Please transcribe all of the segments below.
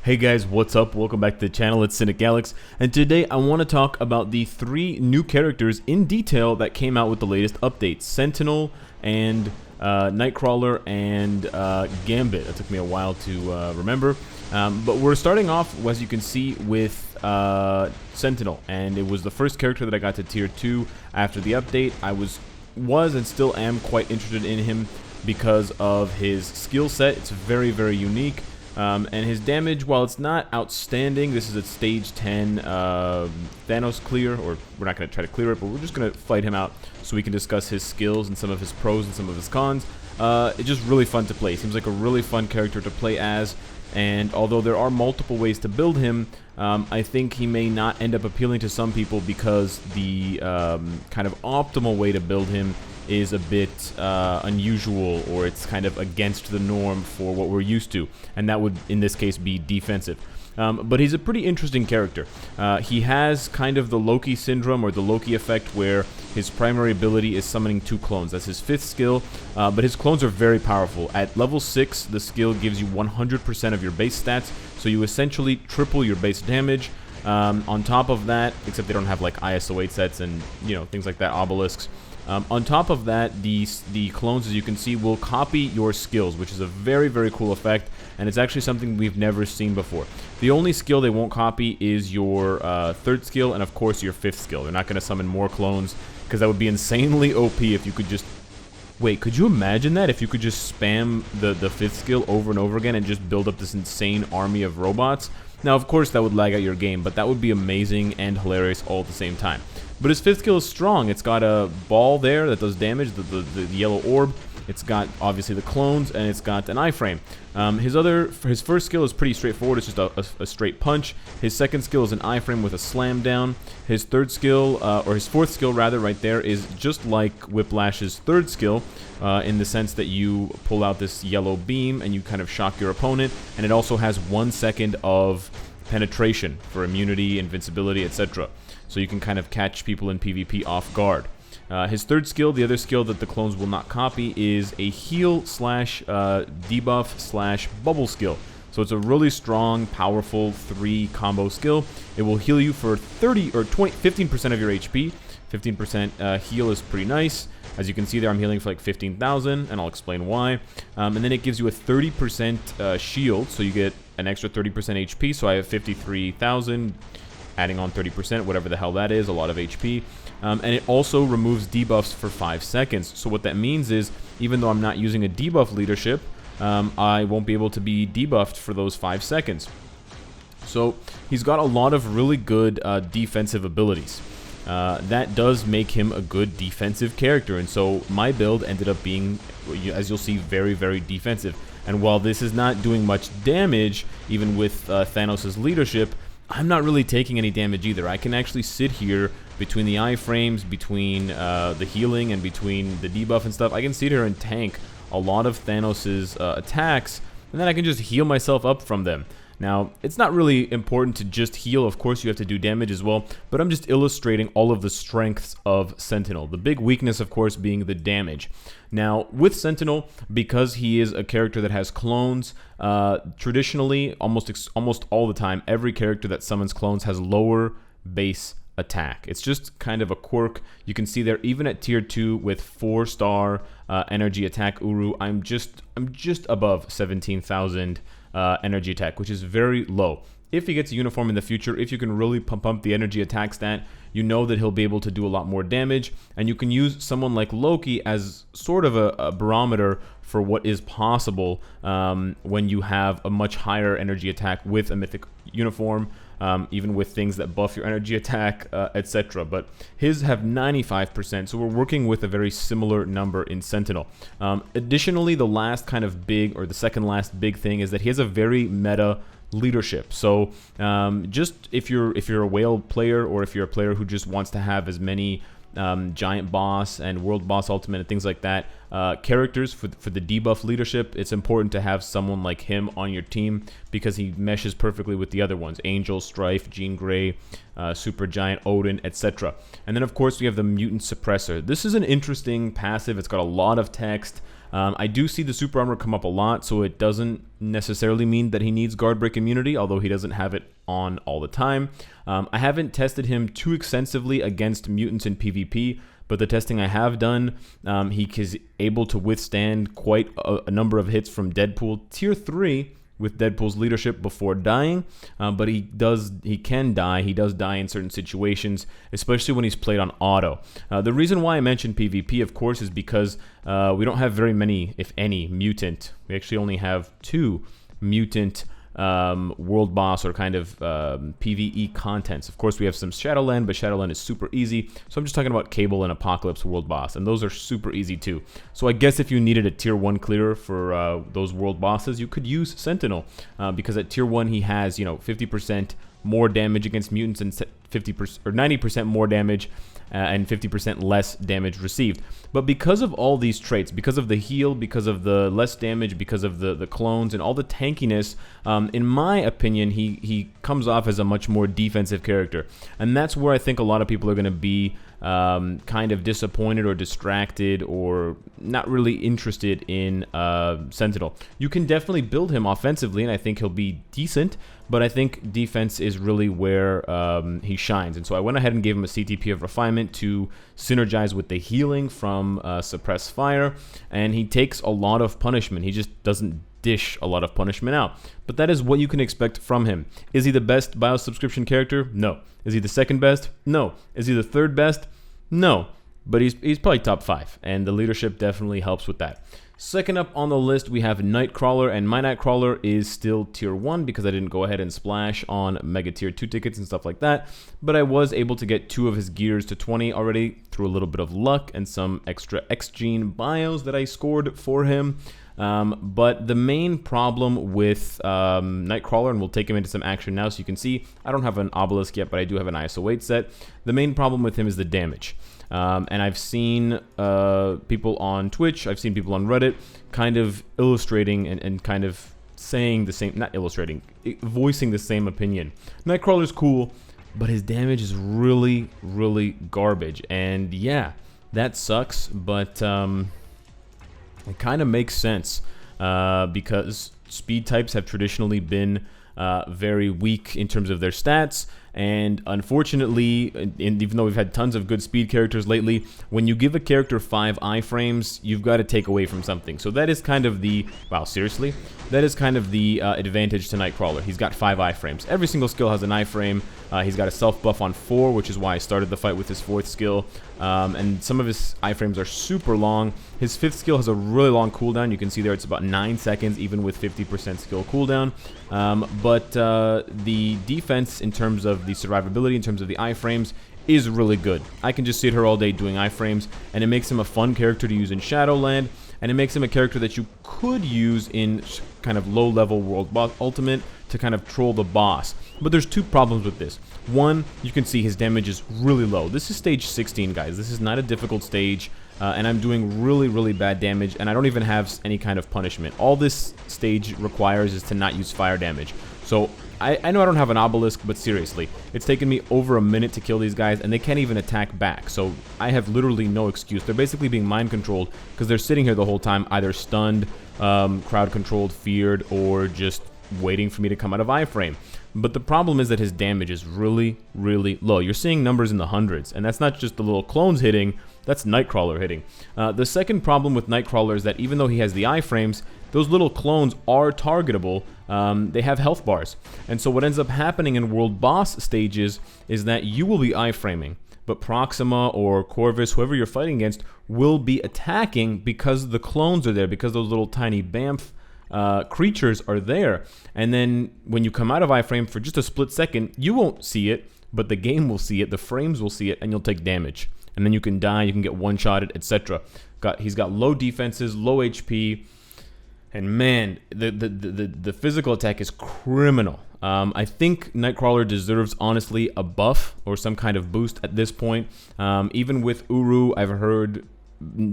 Hey guys, what's up? Welcome back to the channel. It's Cynicalex, and today I want to talk about the 3 new characters in detail that came out with the latest updates: Sentinel and Nightcrawler and Gambit. That took me a while to remember, but we're starting off, as you can see, with Sentinel, and it was the first character that I got to tier 2 after the update. I was and still am quite interested in him because of his skill set. It's very, very unique. And his damage, while it's not outstanding, this is a stage 10 Thanos clear, or we're not going to try to clear it, but we're just going to fight him out so we can discuss his skills and some of his pros and some of his cons. It's just really fun to play. Seems like a really fun character to play as, and although there are multiple ways to build him, I think he may not end up appealing to some people because the kind of optimal way to build him is a bit unusual, or it's kind of against the norm for what we're used to, and that would in this case be defensive. But he's a pretty interesting character. He has kind of the Loki syndrome, or the Loki effect, where his primary ability is summoning 2 clones. That's his 5th skill, but his clones are very powerful. At level 6, the skill gives you 100% of your base stats, so you essentially triple your base damage. On top of that, except they don't have like ISO 8 sets and things like that, obelisks. On top of that, the clones, as you can see, will copy your skills, which is a very, very cool effect, and it's actually something we've never seen before. The only skill they won't copy is your 3rd skill and, of course, your 5th skill. They're not going to summon more clones, because that would be insanely OP if you could just... Wait, could you imagine that? If you could just spam the 5th skill over and over again and just build up this insane army of robots? Now, of course, that would lag out your game, but that would be amazing and hilarious all at the same time. But his 5th skill is strong. It's got a ball there that does damage, the yellow orb. It's got, obviously, the clones, and it's got an iframe. His first skill is pretty straightforward. It's just a straight punch. His 2nd skill is an iframe with a slam down. His 3rd skill, or his 4th skill, rather, right there, is just like Whiplash's 3rd skill, in the sense that you pull out this yellow beam and you kind of shock your opponent, and it also has 1 second of penetration for immunity, invincibility, etc. So you can kind of catch people in PvP off guard. His 3rd skill, the other skill that the clones will not copy, is a heal slash debuff slash bubble skill. So it's a really strong, powerful 3 combo skill. It will heal you for 15% of your HP. 15% heal is pretty nice. As you can see there, I'm healing for like 15,000, and I'll explain why. And then it gives you a 30% shield, so you get an extra 30% HP. So I have 53,000. Adding on 30%, whatever the hell that is, a lot of HP. And it also removes debuffs for 5 seconds. So what that means is, even though I'm not using a debuff leadership, I won't be able to be debuffed for those 5 seconds. So he's got a lot of really good defensive abilities. That does make him a good defensive character, and so my build ended up being, as you'll see, very, very defensive. And while this is not doing much damage, even with Thanos' leadership, I'm not really taking any damage either. I can actually sit here between the iframes, between the healing, and between the debuff and stuff. I can sit here and tank a lot of Thanos' attacks, and then I can just heal myself up from them. Now, it's not really important to just heal. Of course, you have to do damage as well, but I'm just illustrating all of the strengths of Sentinel. The big weakness, of course, being the damage. Now, with Sentinel, because he is a character that has clones, traditionally, almost all the time, every character that summons clones has lower base attack. It's just kind of a quirk. You can see there, even at tier 2 with 4-star energy attack Uru, I'm just above 17,000 energy attack, which is very low. If he gets a uniform in the future, if you can really pump up the energy attack stat, you know that he'll be able to do a lot more damage, and you can use someone like Loki as sort of a barometer for what is possible when you have a much higher energy attack with a mythic uniform, even with things that buff your energy attack, etc. But his have 95%, so we're working with a very similar number in Sentinel. Additionally, the last kind of big, or the second last big thing, is that he has a very meta leadership. So just if you're a whale player, or if you're a player who just wants to have as many giant boss and world boss ultimate and things like that characters for the debuff leadership, it's important to have someone like him on your team because he meshes perfectly with the other ones: Angel, Strife, Jean Grey, Super Giant, Odin, etc. And then of course we have the Mutant Suppressor. This is an interesting passive. It's got a lot of text. I do see the super armor come up a lot, so it doesn't necessarily mean that he needs guard break immunity, although he doesn't have it on all the time. I haven't tested him too extensively against mutants in PvP, but the testing I have done, he is able to withstand quite a number of hits from Deadpool tier 3 with Deadpool's leadership before dying, but he can die. He does die in certain situations, especially when he's played on auto. The reason why I mentioned PvP, of course, is because we don't have very many, if any, mutant. We actually only have 2 mutant world boss or kind of PvE contents. Of course, we have some Shadowland, but Shadowland is super easy. So I'm just talking about Cable and Apocalypse world boss, and those are super easy too. So I guess if you needed a tier 1 clearer for those world bosses, you could use Sentinel, because at tier 1 he has 50% more damage against mutants and 50% or 90% more damage and 50% less damage received. But because of all these traits, because of the heal, because of the less damage, because of the clones and all the tankiness, in my opinion, he comes off as a much more defensive character. And that's where I think a lot of people are going to be kind of disappointed or distracted or not really interested in Sentinel. You can definitely build him offensively, and I think he'll be decent, but I think defense is really where he shines. And so I went ahead and gave him a CTP of Refinement to synergize with the healing from Suppress Fire, and he takes a lot of punishment. He just doesn't dish a lot of punishment out. But that is what you can expect from him. Is he the best BIOS subscription character? No. Is he the second best? No. Is he the third best? No. But he's probably top 5, and the leadership definitely helps with that. Second up on the list, we have Nightcrawler, and my Nightcrawler is still tier 1 because I didn't go ahead and splash on Mega tier 2 tickets and stuff like that, but I was able to get 2 of his gears to 20 already through a little bit of luck and some extra X-Gene bios that I scored for him. But the main problem with Nightcrawler, and we'll take him into some action now so you can see, I don't have an Obelisk yet, but I do have an ISO 8 set. The main problem with him is the damage. And I've seen people on Twitch, I've seen people on Reddit kind of illustrating and kind of saying the same, not illustrating, voicing the same opinion. Nightcrawler's cool, but his damage is really, really garbage. And yeah, that sucks, but it kind of makes sense because speed types have traditionally been very weak in terms of their stats, and unfortunately, even though we've had tons of good speed characters lately, when you give a character 5 iframes, you've got to take away from something. So that is kind of the, wow, seriously? That is kind of the advantage to Nightcrawler. He's got 5 iframes. Every single skill has an iframe. He's got a self buff on 4, which is why I started the fight with his 4th skill. And some of his iframes are super long. His 5th skill has a really long cooldown. You can see there it's about 9 seconds, even with 50% skill cooldown. But the defense in terms of the survivability, in terms of the iframes, is really good. I can just sit here all day doing iframes, and it makes him a fun character to use in Shadowland, and it makes him a character that you could use in kind of low-level World Boss Ultimate to kind of troll the boss. But there's 2 problems with this. One, you can see his damage is really low. This is stage 16, guys. This is not a difficult stage, and I'm doing really, really bad damage, and I don't even have any kind of punishment. All this stage requires is to not use fire damage. So I know I don't have an Obelisk, but seriously, it's taken me over a minute to kill these guys, and they can't even attack back. So I have literally no excuse. They're basically being mind controlled because they're sitting here the whole time, either stunned, crowd controlled, feared, or just waiting for me to come out of iframe. But the problem is that his damage is really, really low. You're seeing numbers in the hundreds, and that's not just the little clones hitting, that's Nightcrawler hitting. The second problem with Nightcrawler is that even though he has the iframes, those little clones are targetable. They have health bars. And so what ends up happening in world boss stages is that you will be iframing, but Proxima or Corvus, whoever you're fighting against, will be attacking because the clones are there, because those little tiny BAMF creatures are there. And then when you come out of iframe for just a split second, you won't see it, but the game will see it, the frames will see it, and you'll take damage. And then you can die, you can get one-shotted, etc. He's got low defenses, low HP, and man, the physical attack is criminal. I think Nightcrawler deserves, honestly, a buff or some kind of boost at this point. Even with Uru, I've heard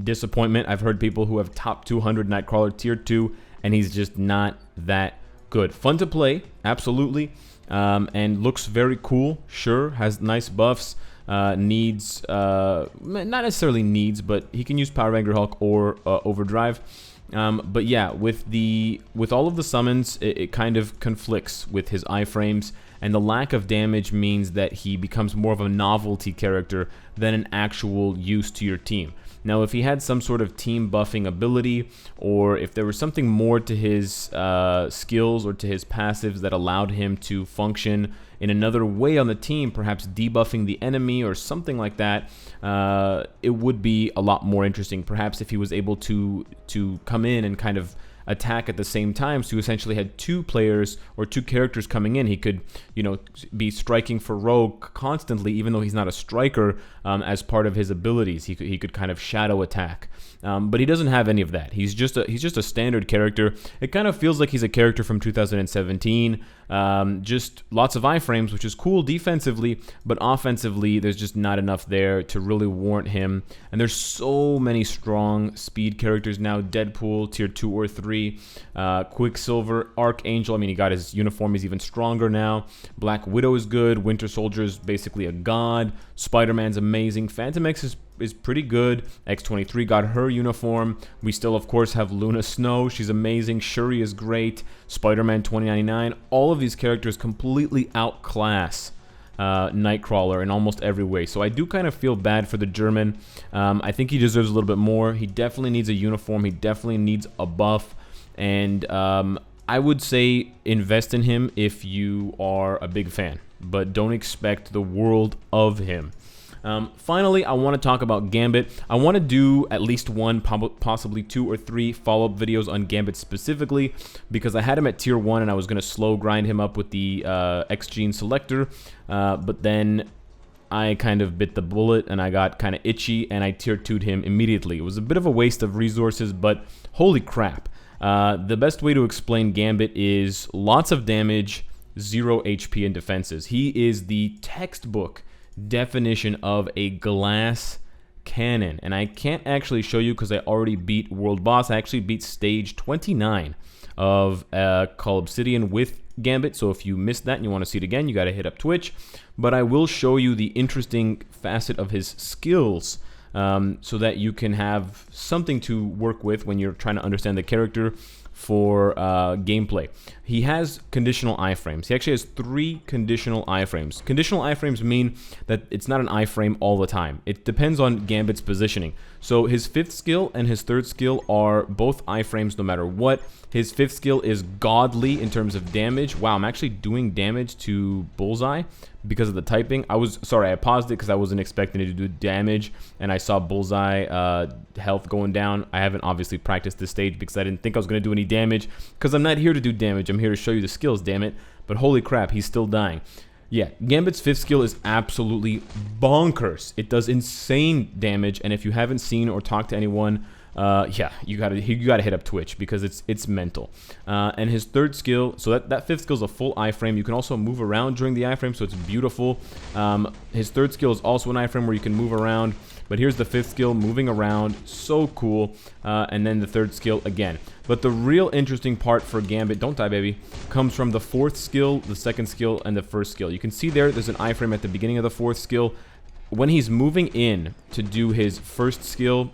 disappointment. I've heard people who have top 200 Nightcrawler tier 2, and he's just not that good. Fun to play, absolutely, and looks very cool, sure, has nice buffs. Needs, not necessarily needs, but he can use Power Ranger Hulk or Overdrive. But yeah, with all of the summons, it kind of conflicts with his iframes, and the lack of damage means that he becomes more of a novelty character than an actual use to your team. Now, if he had some sort of team buffing ability, or if there was something more to his skills or to his passives that allowed him to function in another way on the team, perhaps debuffing the enemy or something like that, it would be a lot more interesting. Perhaps if he was able to come in and kind of attack at the same time, so you essentially had two players or two characters coming in. He could, be striking for Rogue constantly, even though he's not a striker, as part of his abilities. He could kind of shadow attack, but he doesn't have any of that. He's just a standard character. It kind of feels like he's a character from 2017. Just lots of iframes, which is cool defensively, but offensively, there's just not enough there to really warrant him. And there's so many strong speed characters now. Deadpool, tier 2 or 3. Quicksilver, Archangel, I mean, he got his uniform, he's even stronger now. Black Widow is good. Winter Soldier is basically a god. Spider-Man's amazing. Phantom X is pretty good. X-23 got her uniform. We still, of course, have Luna Snow. She's amazing. Shuri is great. Spider-Man 2099. All of these characters completely outclass Nightcrawler in almost every way. So I do kind of feel bad for the German. I think he deserves a little bit more. He definitely needs a uniform. He definitely needs a buff. And I would say invest in him if you are a big fan, but don't expect the world of him. Finally, I want to talk about Gambit. I want to do at least one, possibly 2 or 3 follow-up videos on Gambit specifically, because I had him at tier 1 and I was going to slow grind him up with the X-Gene selector, but then I kind of bit the bullet and I got kind of itchy and I tier 2'd him immediately. It was a bit of a waste of resources, but holy crap. The best way to explain Gambit is lots of damage, 0 HP and defenses. He is the textbook definition of a glass cannon, and I can't actually show you because I already beat World Boss. I actually beat stage 29 of Call Obsidian with Gambit, so if you missed that and you want to see it again, you got to hit up Twitch. But I will show you the interesting facet of his skills, so that you can have something to work with when you're trying to understand the character for gameplay. He has conditional iframes. He actually has 3 conditional iframes. Conditional iframes mean that it's not an iframe all the time. It depends on Gambit's positioning. So his 5th skill and his 3rd skill are both iframes no matter what. His 5th skill is godly in terms of damage. Wow, I'm actually doing damage to Bullseye because of the typing. I paused it because I wasn't expecting it to do damage, and I saw Bullseye health going down. I haven't obviously practiced this stage because I didn't think I was going to do any damage, because I'm not here to do damage. I'm here to show you the skills, damn it. But holy crap, he's still dying. Yeah, Gambit's 5th skill is absolutely bonkers. It does insane damage, and if you haven't seen or talked to anyone, yeah, you gotta hit up Twitch because it's mental. And his 3rd skill, so that 5th skill is a full iframe. You can also move around during the iframe, so it's beautiful. His 3rd skill is also an iframe where you can move around. But here's the 5th skill, moving around, so cool. And then the 3rd skill again. But the real interesting part for Gambit, don't die baby, comes from the 4th skill, the 2nd skill, and the 1st skill. You can see there's an iframe at the beginning of the 4th skill. When he's moving in to do his 1st skill,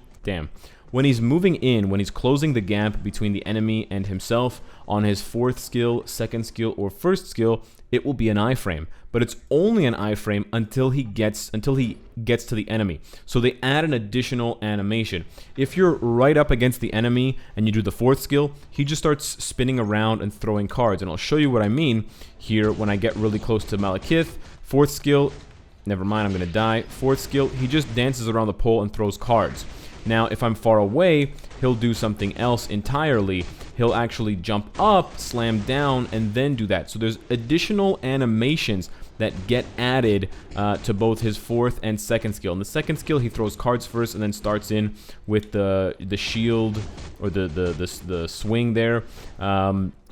when he's moving in, when he's closing the gap between the enemy and himself on his 4th skill, 2nd skill, or 1st skill, it will be an iframe. But it's only an iframe until he gets to the enemy. So they add an additional animation. If you're right up against the enemy and you do the 4th skill, he just starts spinning around and throwing cards. And I'll show you what I mean here when I get really close to Malekith. 4th skill, never mind, I'm going to die. 4th skill, he just dances around the pole and throws cards. Now, if I'm far away, he'll do something else entirely. He'll actually jump up, slam down, and then do that. So there's additional animations that get added to both his 4th and 2nd skill. In the 2nd skill, he throws cards first and then starts in with the shield or the swing there.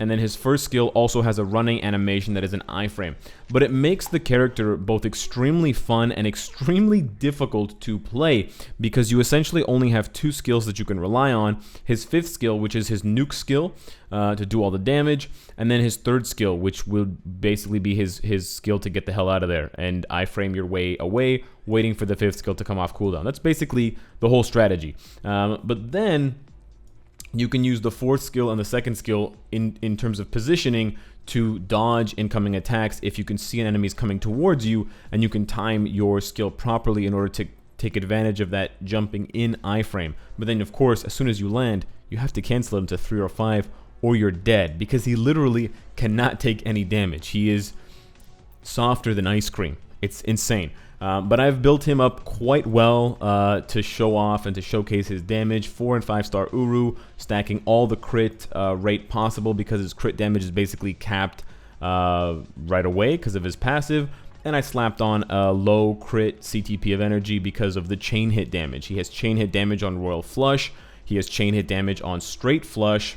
And then his 1st skill also has a running animation that is an iframe. But it makes the character both extremely fun and extremely difficult to play, because you essentially only have 2 skills that you can rely on. His 5th skill, which is his nuke skill, to do all the damage, and then his 3rd skill, which will basically be his skill to get the hell out of there and iframe your way away, waiting for the 5th skill to come off cooldown. That's basically the whole strategy. But then you can use the fourth skill and the second skill in terms of positioning to dodge incoming attacks if you can see an enemy's coming towards you, and you can time your skill properly in order to take advantage of that jumping in iframe. But then of course, as soon as you land, you have to cancel it into 3 or 5 or you're dead, because he literally cannot take any damage. He is softer than ice cream. It's insane. But I've built him up quite well to show off and to showcase his damage. 4 and 5 star Uru, stacking all the crit rate possible, because his crit damage is basically capped right away because of his passive. And I slapped on a low crit CTP of energy because of the chain hit damage. He has chain hit damage on Royal Flush. He has chain hit damage on Straight Flush.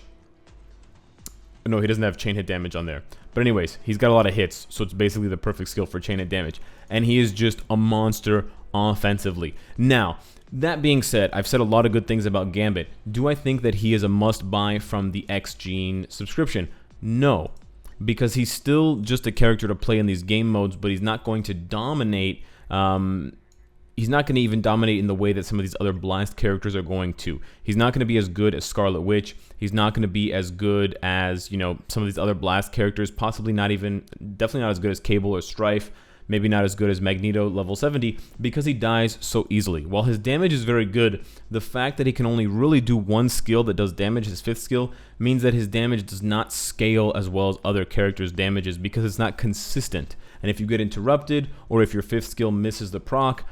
No, he doesn't have chain hit damage on there. But anyways, he's got a lot of hits, so it's basically the perfect skill for chain hit damage. And he is just a monster offensively. Now, that being said, I've said a lot of good things about Gambit. Do I think that he is a must-buy from the X-Gene subscription? No, because he's still just a character to play in these game modes, but he's not going to dominate. He's not going to even dominate in the way that some of these other Blast characters are going to. He's not going to be as good as Scarlet Witch. He's not going to be as good as, you know, some of these other Blast characters. Possibly not even, definitely not as good as Cable or Strife. Maybe not as good as Magneto level 70, because he dies so easily. While his damage is very good, the fact that he can only really do one skill that does damage, his 5th skill, means that his damage does not scale as well as other characters' damages, because it's not consistent. And if you get interrupted, or if your 5th skill misses the proc,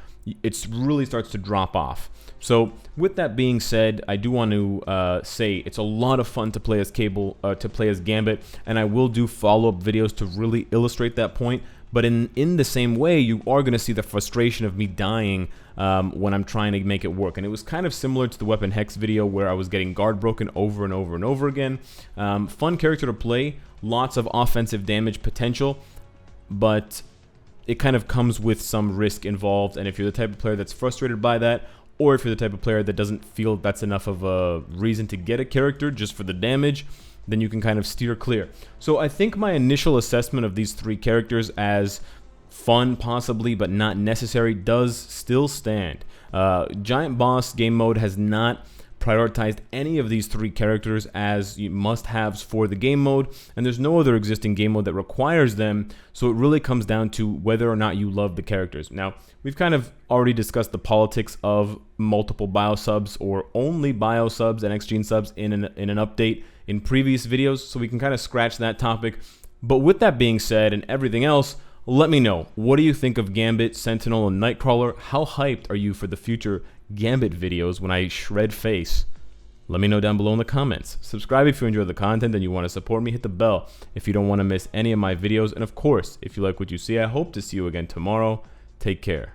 it really starts to drop off. So with that being said, I do want to say it's a lot of fun to play as Cable, to play as Gambit, and I will do follow-up videos to really illustrate that point. But in the same way, you are going to see the frustration of me dying when I'm trying to make it work. And it was kind of similar to the Weapon Hex video, where I was getting guard broken over and over and over again. Fun character to play, lots of offensive damage potential, but it kind of comes with some risk involved. And if you're the type of player that's frustrated by that, or if you're the type of player that doesn't feel that's enough of a reason to get a character just for the damage, then you can kind of steer clear. So I think my initial assessment of these 3 characters as fun possibly, but not necessary, does still stand. Giant Boss game mode has not prioritized any of these 3 characters as must-haves for the game mode, and there's no other existing game mode that requires them, so it really comes down to whether or not you love the characters. Now, we've kind of already discussed the politics of multiple bio subs or only bio subs and X-Gene subs in an update in previous videos, so we can kind of scratch that topic. But with that being said and everything else, let me know, what do you think of Gambit, Sentinel, and Nightcrawler? How hyped are you for the future Gambit videos when I shred face? Let me know down below in the comments. Subscribe if you enjoy the content and you want to support me. Hit the bell if you don't want to miss any of my videos. And of course, if you like what you see, I hope to see you again tomorrow. Take care.